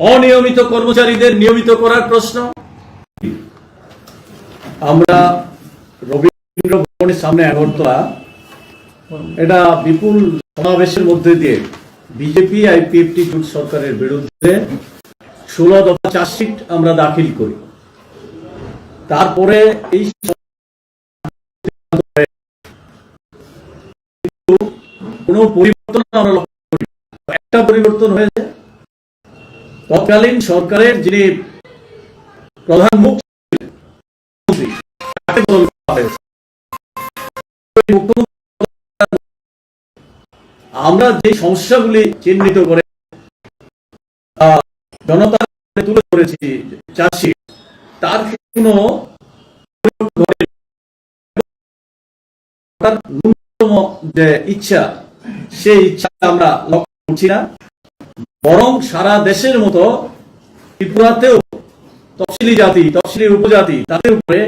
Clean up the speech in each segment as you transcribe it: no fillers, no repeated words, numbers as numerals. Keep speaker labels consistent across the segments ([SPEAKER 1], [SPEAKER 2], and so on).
[SPEAKER 1] অনিয়মিত কর্মচারীদের নিয়মিত করার প্রশ্ন। আমরা রবীন্দ্র ভবনের সামনে আগরতলা এটা বিপুল সমাবেশের মধ্যে দিয়ে বিজেপি আইপিএফটি জোট সরকারের বিরুদ্ধে 16 দফা চার্জশিট আমরা দাখিল করি। তারপরে এই কোনো পরিবর্তন আমরা লক্ষ্য করি। একটা পরিবর্তন হয়েছে, তৎকালীন সরকারের যিনি প্রধান মুখ্যমন্ত্রী আমরা যে সমস্যাগুলি চিহ্নিত করে জনতার তুলে ধরেছি চার্জশিট, তার কোনো ন্যূনতম যে ইচ্ছা, সেই ইচ্ছা আমরা লক্ষ্য করছি না। বরং সারা দেশের মতো ত্রিপুরাতেও তফসিলি জাতি, তফসিলি উপজাতি, তাদের উপরে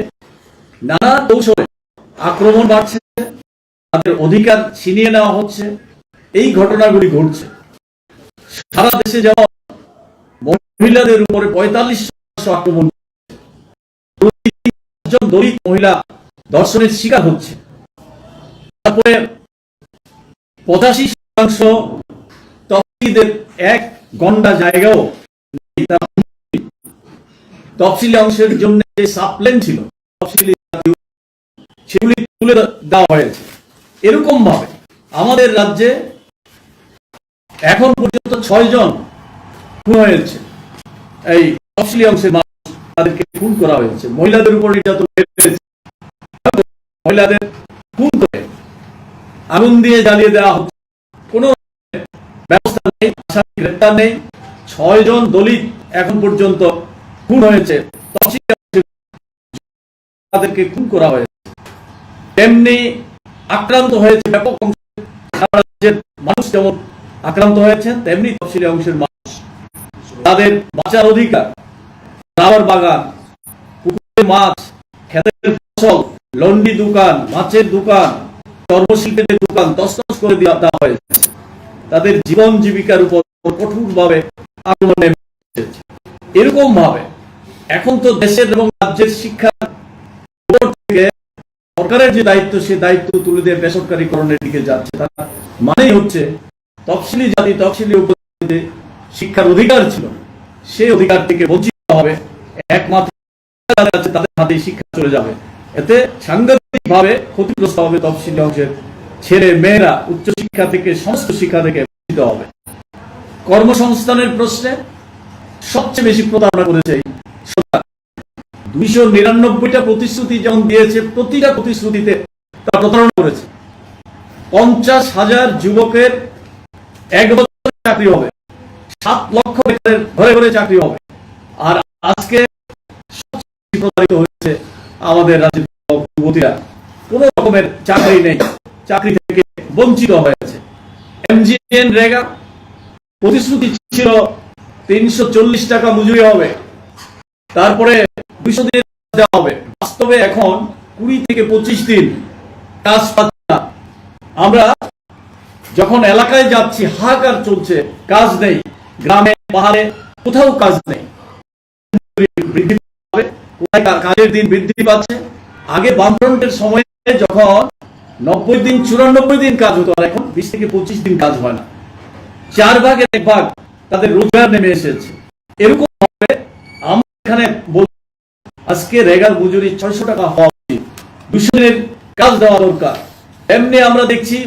[SPEAKER 1] নানা কৌশলে আক্রমণ বাড়ছে, তাদের অধিকার ছিনিয়ে নেওয়া হচ্ছে। এই ঘটনাগুলি ঘটছে সারা দেশে। যেমন মহিলাদের উপরে 45% আক্রমণ, দলিত মহিলা ধর্ষণের শিকার হচ্ছে। তারপরে 85% তফসিলিদের এক গন্ডা জায়গাও তফসিলি অংশের জন্য যে সাপ্লেন ছিল তফসিলি সেগুলি তুলে দেওয়া হয়েছে। এরকম ভাবে আমাদের রাজ্যে এখন পর্যন্ত 6 জন খুন হয়েছে। এই তফসিলি অংশের মানুষ, তাদেরকে খুন করা হয়েছে। মহিলাদের উপর নির্যাতন হয়েছে, মহিলাদের খুন করে আগুন দিয়ে জ্বালিয়ে দেওয়া হচ্ছে। কোনো ব্যবস্থা নেই, আসামি গ্রেপ্তার নেই। 6 জন দলিত এখন পর্যন্ত খুন হয়েছে, তাদেরকে খুন করা হয়েছে। তেমনি আক্রান্ত হয়েছে ব্যাপক অংশ, সারা রাজ্যের মানুষ যেমন আক্রান্ত হয়েছে, তেমনি তফসিলি অংশের মানুষ তাদের বাঁচার অধিকার, রাবার বাগান, পুকুরের মাছ, ক্ষেতের ফসল, লন্ডি দোকান, মাছের দোকান, চর্মশিল্পের দোকান তছনছ করে দেওয়া হয়েছে। তাদের জীবন জীবিকার উপর কঠোরভাবে আক্রমণ নেমেছে। এরকম ভাবে এখন তো দেশের এবং রাজ্যের শিক্ষা থেকে সরকারের যে দায়িত্ব, সে দায়িত্ব তুলে দিয়ে বেসরকারীকরণের দিকে যাচ্ছে। তার মানেই হচ্ছে তফসিলি জাতি, তফসিলি উপজাতিতে শিক্ষার অধিকার ছিল, সেই অধিকার থেকে বঞ্চিত হবে। একমাত্র তাদের হাতে শিক্ষা চলে যাবে। এতে সাংঘাতিক ভাবে ক্ষতিগ্রস্ত হবে তফসিলি অংশের ছেলে মেয়েরা, উচ্চশিক্ষা থেকে, সমস্ত শিক্ষা থেকে বঞ্চিত হবে। কর্মসংস্থানের প্রশ্নে সবচেয়ে বেশি প্রতারণা করেছে সরকার। 299টা প্রতিশ্রুতি যেমন দিয়েছে, প্রতিটা প্রতিশ্রুতিতে তা প্রতারণা করেছে। 50,000 যুবকের 1 বছর চাকরি হবে, 7 লক্ষ বেকারের ঘরে ঘরে চাকরি হবে। আর আজকে সবচেয়ে প্রতারিত হয়েছে আমাদের রাজ্যের যুবতীরা। কোন রকমের চাকরি নেই, চাকরি থেকে বঞ্চিত হয়েছে। এমজিএন রেগা প্রতিশ্রুতি ছিল 340 টাকা মজুরি হবে, তারপরে 200 দিন দেওয়া হবে। বাস্তবে এখন 20 থেকে 25 দিন কাজ পাচ্ছে না। আমরা যখন এলাকায় যাচ্ছি, হাহাকার চলছে, কাজ নেই। গ্রামে পাহাড়ে কোথাও কাজ নেই। বৃদ্ধি পাবে, কোথায় কাজের দিন বৃদ্ধি পাচ্ছে। আগে বামফ্রন্টের সময়ে যখন 90 দিন 94 দিন কাজ হতো, আর এখন 20 থেকে 25 দিন কাজ হয় না। 4 ভাগের 1 ভাগ তাদের রোজগার নেমে এসেছে। এরকম ভাবে আমরা এখানে আজকে রেগার মজুরি 600 টাকা হওয়া উচিত, 200 দিনের কাজ দেওয়া দরকার। এমনি আমরা দেখছি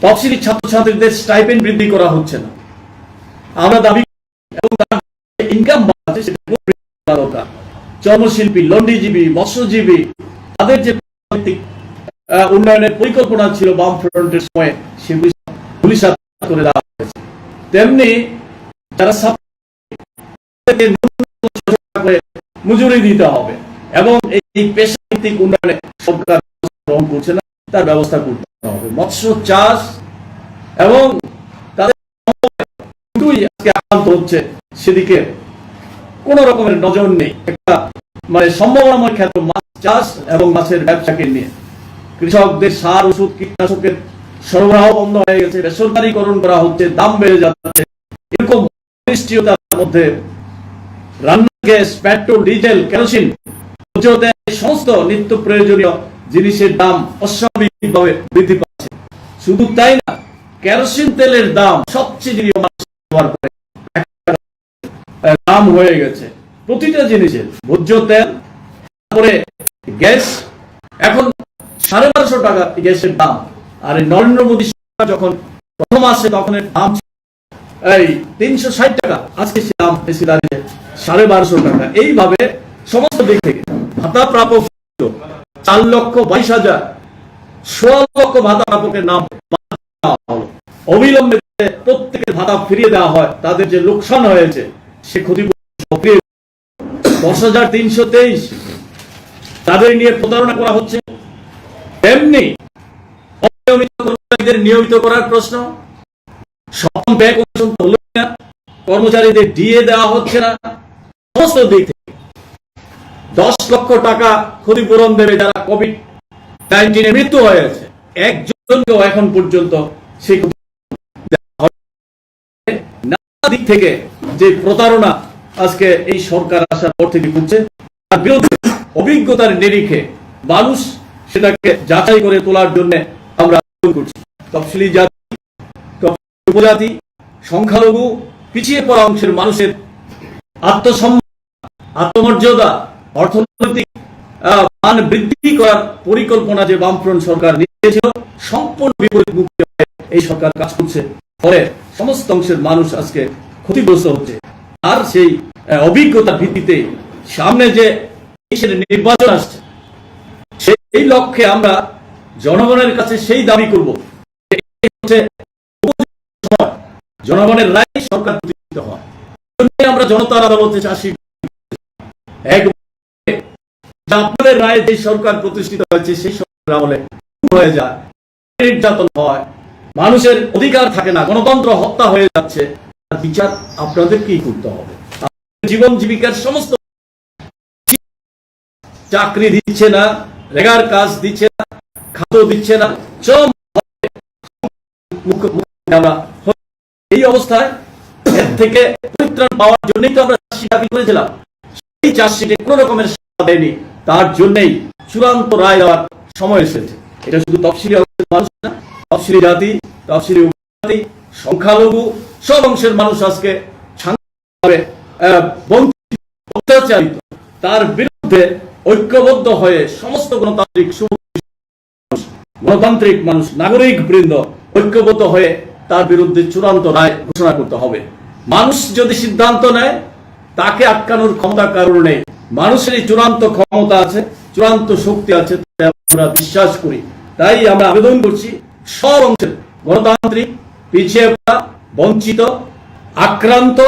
[SPEAKER 1] তফসিলি ছাত্রছাত্রীদের স্টাইপেন্ড বৃদ্ধি করা হচ্ছে না। আমরা দাবি এবং তার ইনকাম বাড়ছে, সেটা দরকার। চর্মশিল্পী, লন্ডিজীবী, মৎস্যজীবী, তাদের যে উন্নয়নের পরিকল্পনা ছিল বামফ্রন্টের সময়, সেগুলি ধূলিসাৎ করে দেওয়া হয়েছে। তেমনি যারা মজুরি দিতে হবে এবং এই পেশাভিত্তিক উন্নয়নে সরকার গ্রহণ করছে না, তার ব্যবস্থা করতে হবে। মৎস্য চাষ এবং তাদের আজকে আক্রান্ত হচ্ছে, সেদিকে কোন রকমের নজর নেই। একটা সম্ভাবনাময় ক্ষেত্র মাছ চাষ এবং মাছের ব্যবসাকে নিয়ে কৃষকদের সার, ওষুধ, কীটনাশকের সরবরাহ বন্ধ হয়ে গেছে, বেসরকারীকরণ করা হচ্ছে, দাম বেড়ে যাচ্ছে। এরকম অনিশ্চয়তার মধ্যে রান্না গ্যাস, পেট্রোল, ডিজেল, কেরোসিন, সমস্ত নিত্য প্রয়োজনীয় জিনিসের দাম অস্বাভাবিকভাবে বৃদ্ধি পাচ্ছে। শুধু তাই না, কেরোসিন তেলের দাম সবচেয়ে দাম হয়ে গেছে প্রতিটা জিনিসের। ভোজ্য তেল, তারপরে গ্যাস, এখন 1250 টাকা গ্যাসের দাম। আর নরেন্দ্র মোদী সরকার যখন প্রথম আসে তখন দাম এই 360 টাকা, আজকে সে দাম বেশি দাঁড়িয়ে 1250 টাকা। এইভাবে সমস্ত দিক থেকে ভাতা প্রাপক 4,22,000, 16 লক্ষ ভাতা প্রাপকের নাম অবিলম্বে প্রত্যেকের ভাতা ফিরিয়ে দেওয়া হয়। তাদের যে লোকসান হয়েছে সে ক্ষতিপূরণ 10,323 তাদের নিয়ে প্রতারণা করা হচ্ছে। তেমনি অনিয়মিত কর্মচারীদের নিয়মিত করার প্রশ্ন, সপ্তম ব্যয় কমিশন হলো না, কর্মচারীদের ডিএ দেওয়া হচ্ছে না। সমস্ত দিক থেকে 10 লক্ষ টাকা ক্ষতিপূরণ দেবে যারা কোভিড-19 মৃত্যু হয়েছে, একজনকেও এখন পর্যন্ত সেই দিক থেকে যে প্রতারণা আজকে এই সরকার আসার পর থেকে ঘটছে, তার বিরুদ্ধে অভিজ্ঞতার নিরিখে মানুষ সেটাকে যাচাই করে তোলার জন্য আমরা আন্দোলন করছি। তফসিলি জাতি, উপজাতি, সংখ্যালঘু, পিছিয়ে পড়া অংশের মানুষের আত্মসম্মান, আত্মমর্যাদা, অর্থনৈতিক মান বৃদ্ধি করার পরিকল্পনা যে বামফ্রন্ট সরকার নিয়েছিল, সম্পূর্ণ বিপরীত মুখে এই সরকার কাজ করছে। ফলে সমস্ত অংশের মানুষ আজকে ক্ষতিগ্রস্ত হচ্ছে। আর সেই অভিজ্ঞতার ভিত্তিতে সামনে যে দেশের নির্বাচন আসছে, সেই লক্ষ্যে আমরা জনগণের কাছে সেই দাবি করব, জনগণের রায় সরকার প্রতিষ্ঠিত হয়। আমরা জনতার আদালতে চাষি আপনাদের রায়ে যে সরকার প্রতিষ্ঠিত হয়েছে সেই সরকার আমলে হয়ে যায়, নির্যাতন হয়, মানুষের অধিকার থাকে না, গণতন্ত্র হত্যা হয়ে যাচ্ছে, বিচার আপনাদের কি করতে হবে? জীবন জীবিকার সমস্ত চাকরি দিচ্ছে না, রেগার কাজ দিচ্ছে না, খাদ্য দিচ্ছে না, এই অবস্থায় এর থেকে পরিত্রাণ পাওয়ার জন্যই তো আমরা দাবি করেছিলাম। সেই চার্জশিটে কোন রকমের সাড়া দেয়নি, তার জন্যই চূড়ান্ত রায় দেওয়ার সময় এসেছে। এটা শুধু তফসিলি অংশের মানুষ না, তফসিলি জাতি, তফসিলি উপজাতি, সংখ্যালঘু সব অংশের মানুষ আজকে অত্যাচারিত। তার বিরুদ্ধে ঐক্যবদ্ধ হয়ে সমস্ত গণতান্ত্রিক মানুষ, নাগরিক বৃন্দ ঐক্যবদ্ধ হয়ে তার বিরুদ্ধে চূড়ান্ত রায় ঘোষণা করতে হবে। মানুষ যদি সিদ্ধান্ত নেয়, তাকে আটকানোর ক্ষমতা কারণ নেই। মানুষের এই চূড়ান্ত ক্ষমতা আছে, চূড়ান্ত শক্তি আছে, আমরা বিশ্বাস করি। তাই আমরা আবেদন করছি সব অংশের গণতান্ত্রিক, পিছিয়ে পড়া, বঞ্চিত, আক্রান্ত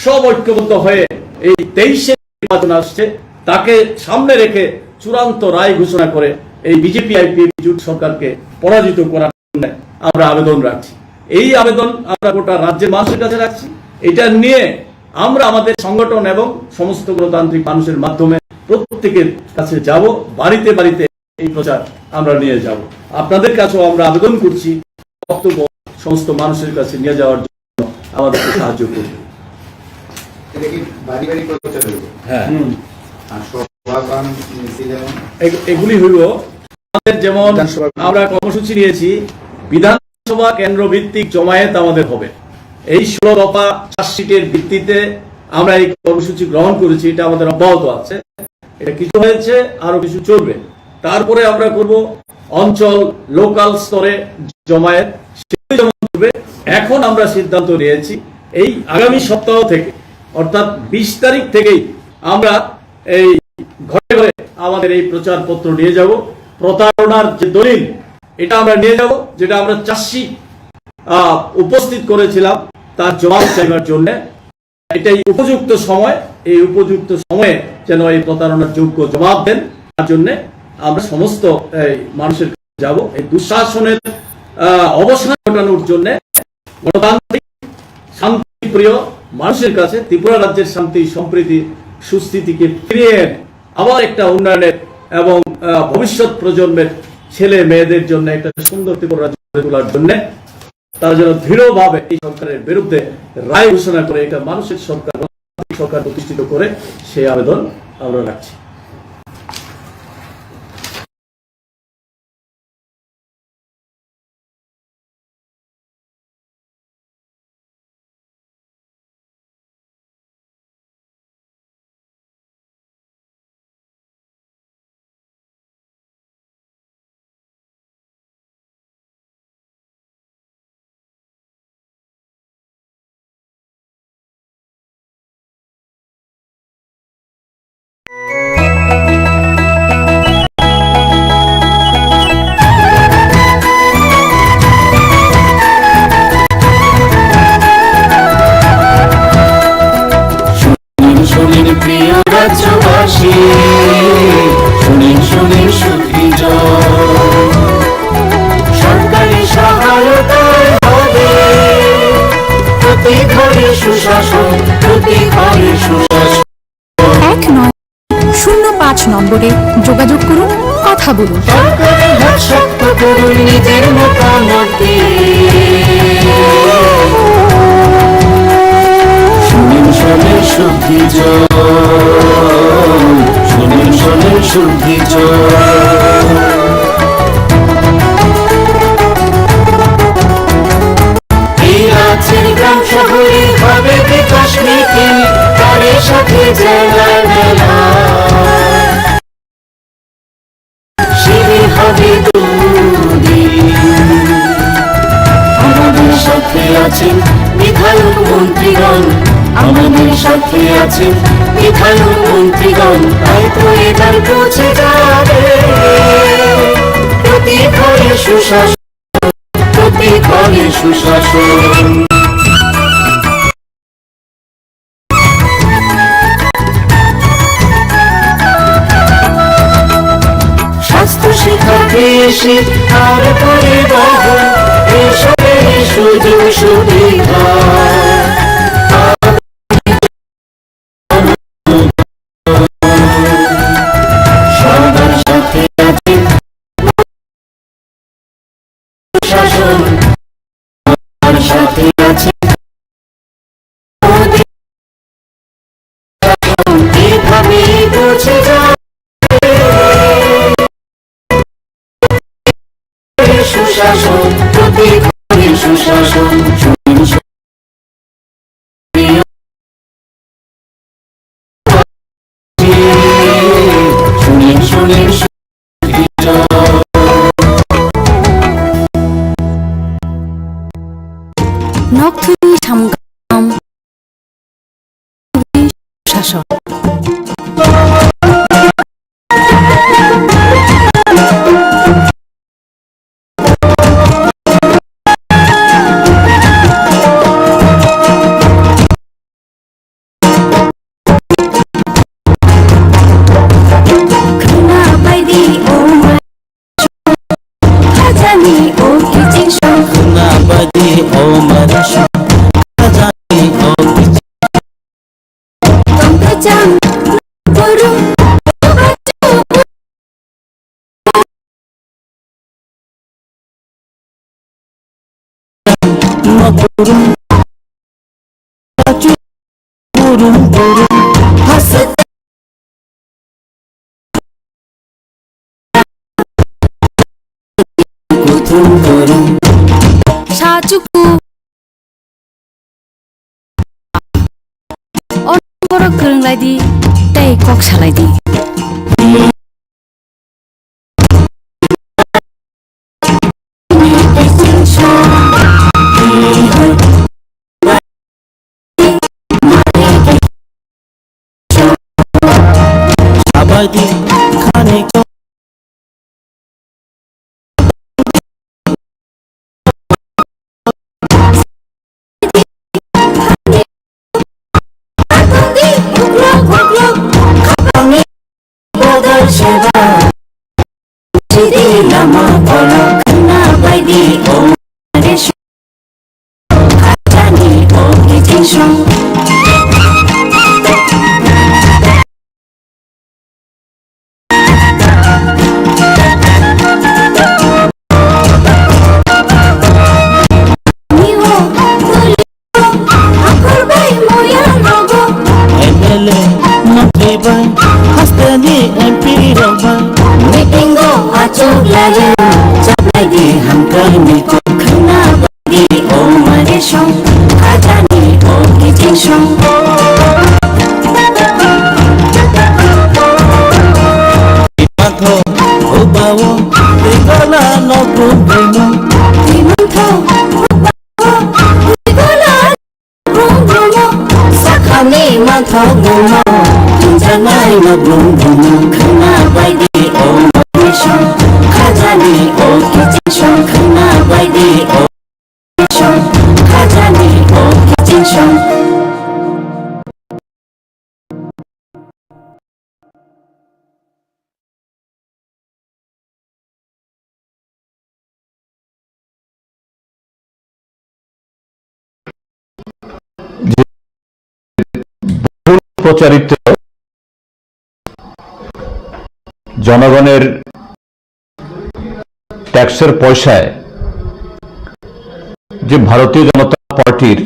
[SPEAKER 1] সব ঐক্যবদ্ধ হয়ে এই 23-এ নির্বাচন আসছে, তাকে সামনে রেখে চূড়ান্ত রায় ঘোষণা করে এই বিজেপি আইপিএফ জোট সরকারকে পরাজিত করার জন্য আমরা আবেদন রাখছি। এই আবেদন আমরা গোটা রাজ্যের মানুষের কাছে রাখছি। এটা নিয়ে আমরা আমাদের সংগঠন এবং সমস্ত গণতান্ত্রিক মানুষের মাধ্যমে প্রত্যেকের কাছে যাব, বাড়িতে বাড়িতে এই প্রচার আমরা নিয়ে যাব। আপনাদের কাছেও আমরা আবেদন করছি বক্তব্য সমস্ত মানুষের কাছে নিয়ে যাওয়ার জন্য আমাদেরকে সাহায্য করবে। হ্যাঁ, এগুলি হইল আমাদের, যেমন আমরা কর্মসূচি নিয়েছি বিধানসভা কেন্দ্র ভিত্তিক জমায়েত আমাদের হবে। এই 16 দফা চার্জশিটের ভিত্তিতে আমরা এই কর্মসূচি গ্রহণ করেছি, এটা আমাদের অব্যাহত আছে। এটা কিছু হয়েছে, আরো কিছু চলবে। তারপরে আমরা করব অঞ্চল, লোকাল স্তরে জমায়েত, যেমন করবে। এখন আমরা সিদ্ধান্ত নিয়েছি এই আগামী সপ্তাহ থেকে, অর্থাৎ 20 তারিখ থেকেই আমরা এই ঘরে ঘরে আমাদের এই প্রচারপত্র নিয়ে যাব। প্রতারণার যে দলিল, এটা আমরা নিয়ে যাব, যেটা আমরা চার্জশিট উপস্থিত করেছিলাম তার জবাব চাইবার জন্য। এটাই উপযুক্ত সময়, এই উপযুক্ত সময়ে যেন এই প্রতারণার যোগ্য জবাব দেন, তার জন্য আমরা সমস্ত মানুষের কাছে যাব। এই দুঃশাসনের অবসান ঘটানোর জন্য গণতান্ত্রিক শান্তিপ্রিয় মানুষের কাছে ত্রিপুরা রাজ্যের শান্তি, সম্প্রীতি, সুস্থিতিকে ফিরিয়ে এনে আবার একটা উন্নয়নের এবং ভবিষ্যৎ প্রজন্মের ছেলে মেয়েদের জন্য একটা সুন্দর ত্রিপুরা রাজ্য গড়ে তোলার জন্য তারা যেন দৃঢ়ভাবে এই সরকারের বিরুদ্ধে রায় ঘোষণা করে একটা মানুষের সরকার সরকার প্রতিষ্ঠিত করে সেই আবেদন আমরা রাখছি।
[SPEAKER 2] প্রিয় রাজ্যবাসী, শুনেন শুনেন সুখী সরকারি সহায়তায় হবে প্রতি ঘরে সুশাসন, প্রতি ঘরে সুশাসন।
[SPEAKER 3] 1905 নম্বরে যোগাযোগ করুন, কথা বলুন।
[SPEAKER 2] সরকারের হাত শক্ত করুন, নিজের মতামত শুনেন শুনেন সুখী শুনেন শুনেন সুখী এই রাজ্যের গ্রাম শহরে হবে বিকাশ মিছিল, তাদের সাথে জেলার মেলা শিবির হবে দুদিন। আমাদের সাথে আছেন বিধায়ক মন্ত্রীগণ, আমাদের সাথে আছেন বিধায়ক মন্ত্রীগণ, তাই তো এবার পৌঁছে যাবে প্রতি ঘরে সুশাসন, প্রতি ঘরে সুশাসন। স্বাস্থ্য শিক্ষা কৃষি আর পরিবহন এসবের সুযোগ সুবিধা সবার সাথে আছে শাসন, সবার সাথে আছে এভাবে পৌঁছে যায় সুশাসন, প্রতি ঘরে সুশাসন। শুনেন শুনেন
[SPEAKER 3] নকথুলি ঠামগাম শাসন। সাচুকু বড় गोरोंलायदि tei kok salaidi
[SPEAKER 2] abadi khane ko lama kono kena baidi o desu katani o kitchen Jayan Jab lagi hum karne ko khana bagi o mare shong Khajani o kijing shong
[SPEAKER 4] Dimantho ubawo Digola no brumbrumo
[SPEAKER 2] Dimantho ubawo Digola brumbrumo Sakhani mantho gumo Tunjanai no brumbrumo Khana bagi o mare shong Khajani o kijing shong Khana bagi o mare shong Khajani o kijing shong
[SPEAKER 5] প্রচারিত জনগণের ট্যাক্সের পয়সায় যে ভারতীয় জনতা পার্টির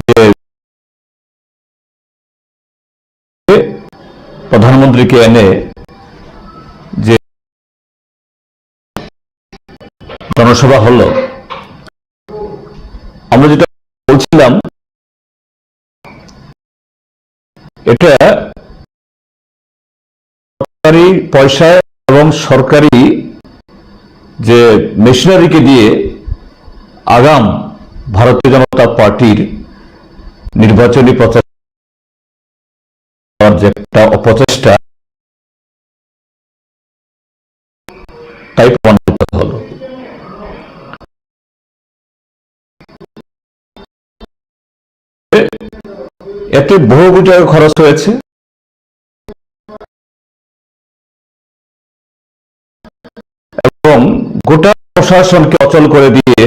[SPEAKER 5] যে প্রধানমন্ত্রীকে এনে যে জনসভা হলো, আমরা যেটা বলছিলাম এটা সরকারি পয়সা এবং সরকারি যে মেশিনারিকে দিয়ে আগাম ভারতীয় জনতা পার্টির নির্বাচনী প্রচার যে একটা অপচেষ্টা, তাই প্রমাণিত হলো। এতে বহু কোটি টাকা খরচ হয়েছে এবং গোটা প্রশাসনকে অচল করে দিয়ে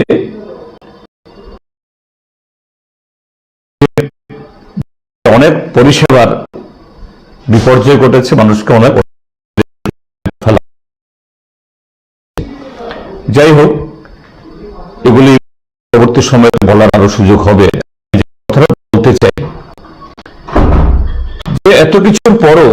[SPEAKER 5] অনেক পরিষেবার বিপর্যয় ঘটেছে, মানুষকে অনেক ফেলা। যাই হোক, এগুলি পরবর্তী সময়ে বলার আরো সুযোগ হবে। বলতে চাই যে এত কিছুর পরও